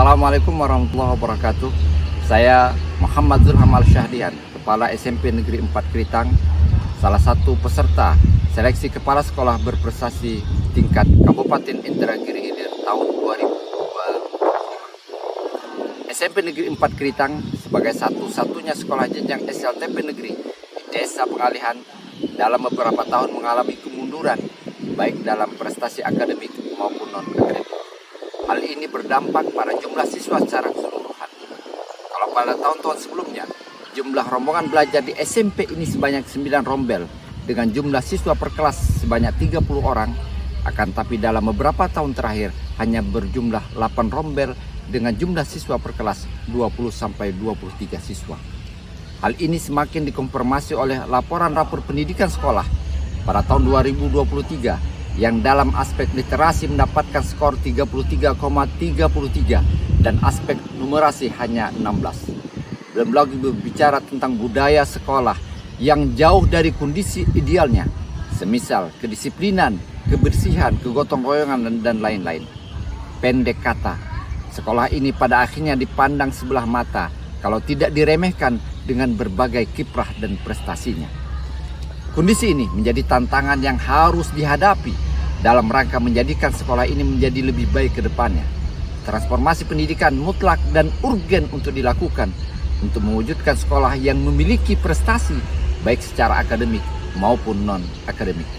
Assalamualaikum warahmatullahi wabarakatuh. Saya Muhammad Zulham Al-Syahdian, Kepala SMP Negeri 4 Kritang, salah satu peserta seleksi kepala sekolah berprestasi tingkat Kabupaten Indragiri Hilir tahun 2025. SMP Negeri 4 Kritang sebagai satu-satunya sekolah jenjang SLTP negeri di Desa Pengalihan dalam beberapa tahun mengalami kemunduran baik dalam prestasi akademik maupun non-akademik. Hal ini berdampak pada jumlah siswa secara keseluruhan. Kalau pada tahun-tahun sebelumnya, jumlah rombongan belajar di SMP ini sebanyak 9 rombel dengan jumlah siswa per kelas sebanyak 30 orang. Akan tapi dalam beberapa tahun terakhir hanya berjumlah 8 rombel dengan jumlah siswa per kelas 20-23 siswa. Hal ini semakin dikonfirmasi oleh laporan rapor pendidikan sekolah pada tahun 2023 yang dalam aspek literasi mendapatkan skor 33,33 dan aspek numerasi hanya 16. Belum lagi berbicara tentang budaya sekolah yang jauh dari kondisi idealnya, semisal kedisiplinan, kebersihan, kegotong royongan dan lain-lain. Pendek kata, sekolah ini pada akhirnya dipandang sebelah mata kalau tidak diremehkan dengan berbagai kiprah dan prestasinya. Kondisi ini menjadi tantangan yang harus dihadapi dalam rangka menjadikan sekolah ini menjadi lebih baik ke depannya. Transformasi pendidikan mutlak dan urgen untuk dilakukan untuk mewujudkan sekolah yang memiliki prestasi baik secara akademik maupun non-akademik.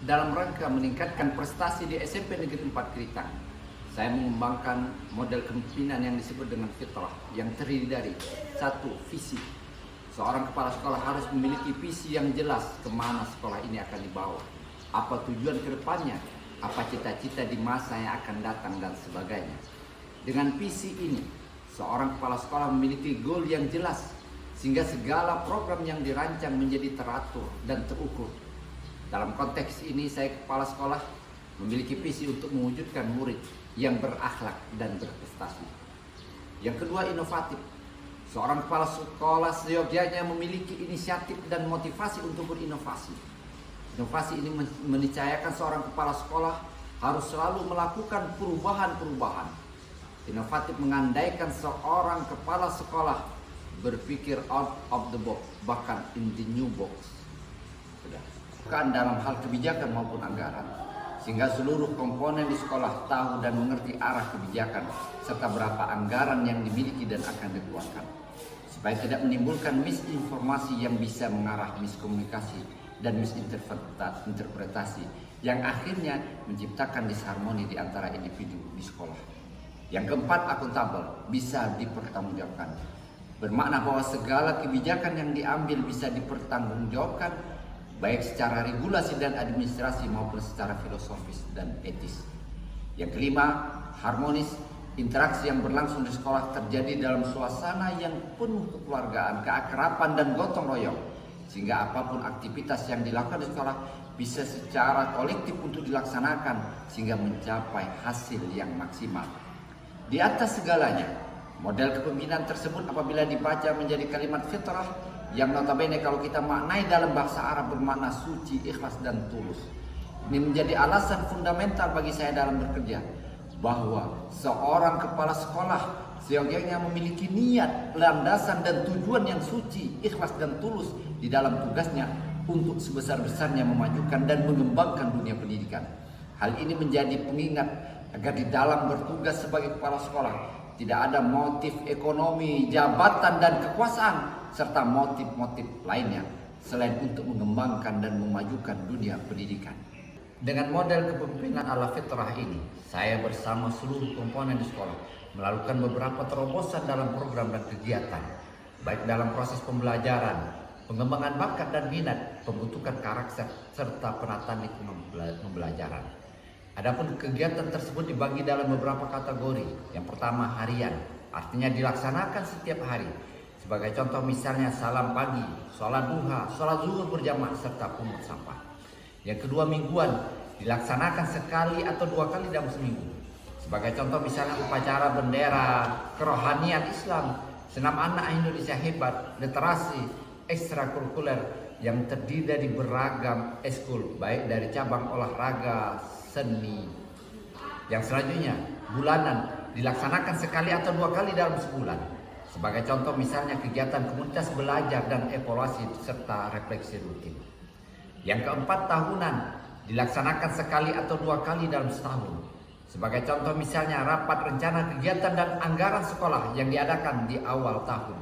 Dalam rangka meningkatkan prestasi di SMP Negeri 4 Kritang, saya mengembangkan model kepemimpinan yang disebut dengan fitrah yang terdiri dari 1. Visi. Seorang kepala sekolah harus memiliki visi yang jelas kemana sekolah ini akan dibawa, apa tujuan ke depannya, apa cita-cita di masa yang akan datang dan sebagainya. Dengan visi ini, seorang kepala sekolah memiliki goal yang jelas sehingga segala program yang dirancang menjadi teratur dan terukur. Dalam konteks ini, saya kepala sekolah memiliki visi untuk mewujudkan murid yang berakhlak dan berprestasi. Yang kedua, inovatif. Seorang kepala sekolah seyogyanya memiliki inisiatif dan motivasi untuk berinovasi. Inovasi ini menicayakan seorang kepala sekolah harus selalu melakukan perubahan-perubahan. Inovatif mengandaikan seorang kepala sekolah berpikir out of the box, bahkan in the new box. Bukan dalam hal kebijakan maupun anggaran, sehingga seluruh komponen di sekolah tahu dan mengerti arah kebijakan serta berapa anggaran yang dimiliki dan akan dikeluarkan, supaya tidak menimbulkan misinformasi yang bisa mengarah miskomunikasi dan misinterpretasi yang akhirnya menciptakan disharmoni di antara individu di sekolah. Yang keempat, akuntabel, bisa dipertanggungjawabkan. Bermakna bahwa segala kebijakan yang diambil bisa dipertanggungjawabkan baik secara regulasi dan administrasi maupun secara filosofis dan etis. Yang kelima, harmonis. Interaksi yang berlangsung di sekolah terjadi dalam suasana yang penuh kekeluargaan, keakraban dan gotong royong, sehingga apapun aktivitas yang dilakukan di sekolah bisa secara kolektif untuk dilaksanakan sehingga mencapai hasil yang maksimal. Di atas segalanya, model kepemimpinan tersebut apabila dibaca menjadi kalimat fitrah yang notabene kalau kita maknai dalam bahasa Arab bermakna suci, ikhlas dan tulus. Ini menjadi alasan fundamental bagi saya dalam bekerja, bahwa seorang kepala sekolah seyogyanya memiliki niat, landasan dan tujuan yang suci, ikhlas dan tulus di dalam tugasnya untuk sebesar-besarnya memajukan dan mengembangkan dunia pendidikan. Hal ini menjadi pengingat agar di dalam bertugas sebagai kepala sekolah tidak ada motif ekonomi, jabatan dan kekuasaan serta motif-motif lainnya selain untuk mengembangkan dan memajukan dunia pendidikan. Dengan model kepemimpinan ala fitrah ini, saya bersama seluruh komponen di sekolah melakukan beberapa terobosan dalam program dan kegiatan, baik dalam proses pembelajaran, pengembangan bakat dan minat, pembentukan karakter, serta penataan lingkungan pembelajaran. Adapun kegiatan tersebut dibagi dalam beberapa kategori. Yang pertama, harian, artinya dilaksanakan setiap hari. Sebagai contoh misalnya salam pagi, sholat duha, sholat zuhur berjamaah, serta pungut sampah. Yang kedua, mingguan, dilaksanakan sekali atau 2 kali dalam seminggu. Sebagai contoh misalnya upacara bendera, kerohanian Islam, senam anak Indonesia hebat, literasi, ekstrakurikuler yang terdiri dari beragam eskul, baik dari cabang olahraga, seni, Yang selanjutnya, bulanan dilaksanakan sekali atau 2 kali dalam sebulan. Sebagai contoh misalnya kegiatan komunitas belajar dan evaluasi serta refleksi rutin. Yang keempat, tahunan dilaksanakan sekali atau 2 kali dalam setahun. Sebagai contoh misalnya rapat rencana kegiatan dan anggaran sekolah yang diadakan di awal tahun.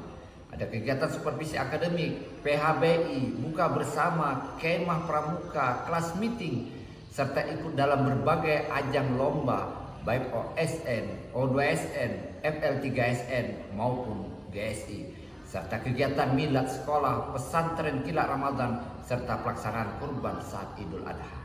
Ada kegiatan supervisi akademik, PHBI, buka bersama, kemah pramuka, kelas meeting, serta ikut dalam berbagai ajang lomba baik OSN, O2SN, FL3SN maupun GSI, serta kegiatan milad sekolah, pesantren kilat Ramadan, serta pelaksanaan kurban saat Idul Adha.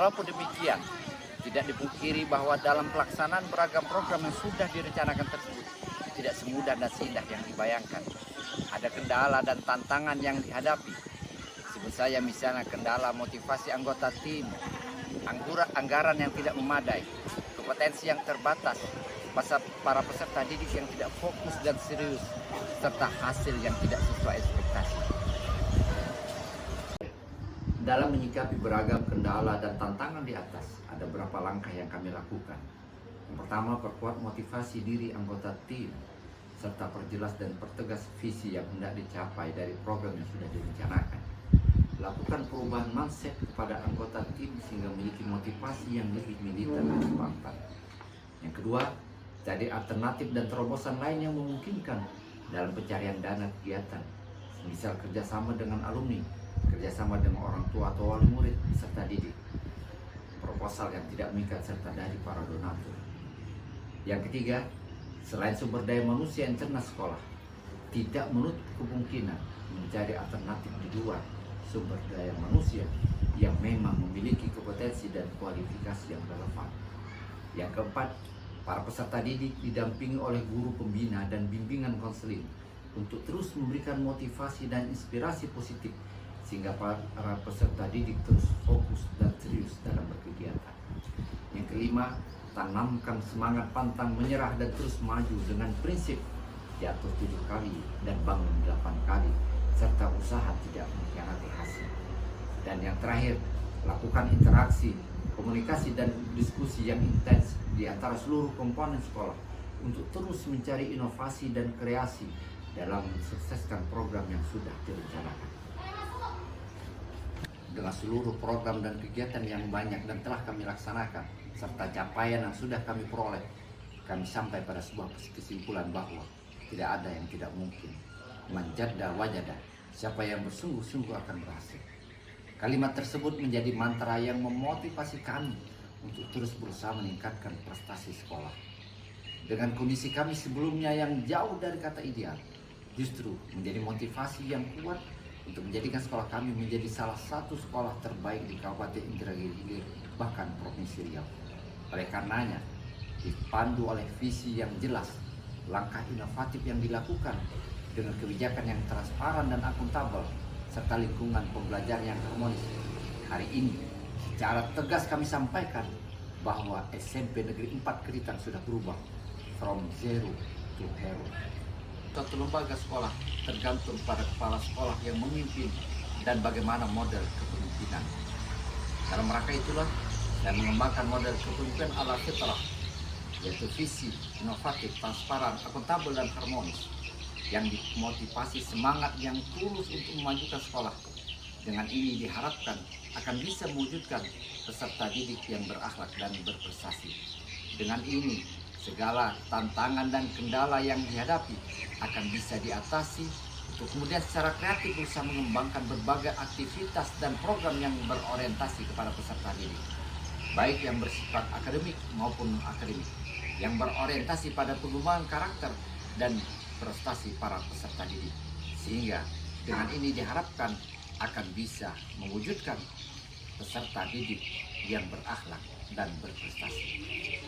Walaupun demikian, tidak dipungkiri bahwa dalam pelaksanaan beragam program yang sudah direncanakan tersebut tidak semudah dan seindah yang dibayangkan. Ada kendala dan tantangan yang dihadapi. Sebut saja misalnya kendala motivasi anggota tim, anggaran yang tidak memadai, kompetensi yang terbatas, para peserta didik yang tidak fokus dan serius, serta hasil yang tidak sesuai ekspektasi. Dalam menyikapi beragam kendala dan tantangan di atas, ada beberapa langkah yang kami lakukan. Yang pertama, perkuat motivasi diri anggota tim, serta perjelas dan pertegas visi yang hendak dicapai dari program yang sudah direncanakan. Lakukan perubahan mindset kepada anggota tim sehingga memiliki motivasi yang lebih militan dan spontan. Yang kedua, cari alternatif dan terobosan lain yang memungkinkan dalam pencarian dana kegiatan, misal kerjasama dengan alumni, kerjasama dengan orang tua atau wali murid serta didik, proposal yang tidak mengikat serta dari para donatur. Yang ketiga, selain sumber daya manusia internal sekolah, tidak menutup kemungkinan mencari alternatif di luar sumber daya manusia yang memang memiliki kompetensi dan kualifikasi yang relevan. Yang keempat, para peserta didik didampingi oleh guru pembina dan bimbingan konseling untuk terus memberikan motivasi dan inspirasi positif sehingga para peserta didik terus fokus dan serius dalam berkegiatan. Yang kelima, tanamkan semangat pantang menyerah dan terus maju dengan prinsip jatuh 7 kali dan bangun 8 kali, serta usaha tidak mengkhianati hasil. Dan yang terakhir, lakukan interaksi, komunikasi dan diskusi yang intens di antara seluruh komponen sekolah untuk terus mencari inovasi dan kreasi dalam mensukseskan program yang sudah direncanakan. Dengan seluruh program dan kegiatan yang banyak dan telah kami laksanakan, serta capaian yang sudah kami peroleh, kami sampai pada sebuah kesimpulan bahwa tidak ada yang tidak mungkin. Man jadda wajada, siapa yang bersungguh-sungguh akan berhasil. Kalimat tersebut menjadi mantra yang memotivasi kami untuk terus berusaha meningkatkan prestasi sekolah. Dengan kondisi kami sebelumnya yang jauh dari kata ideal, justru menjadi motivasi yang kuat untuk menjadikan sekolah kami menjadi salah satu sekolah terbaik di Kabupaten Indragiri Hilir, bahkan Provinsi Riau. Oleh karenanya, dipandu oleh visi yang jelas, langkah inovatif yang dilakukan dengan kebijakan yang transparan dan akuntabel, serta lingkungan pembelajaran yang harmonis. Hari ini, secara tegas kami sampaikan bahwa SMP Negeri 4 Keritang sudah berubah from zero to hero. Suatu lembaga sekolah tergantung pada kepala sekolah yang memimpin dan bagaimana model kepemimpinan. Dalam rangka itulah saya mengembangkan model kepemimpinan ala fitrah, yaitu visi, inovatif, transparan, akuntabel, dan harmonis, yang dimotivasi semangat yang tulus untuk memajukan sekolah. Dengan ini diharapkan akan bisa mewujudkan peserta didik yang berakhlak dan berprestasi. Dengan ini, segala tantangan dan kendala yang dihadapi akan bisa diatasi untuk kemudian secara kreatif berusaha mengembangkan berbagai aktivitas dan program yang berorientasi kepada peserta didik. baik yang bersifat akademik maupun akademik, yang berorientasi pada pengembangan karakter dan prestasi para peserta didik. Sehingga dengan ini diharapkan akan bisa mewujudkan peserta didik yang berakhlak dan berprestasi.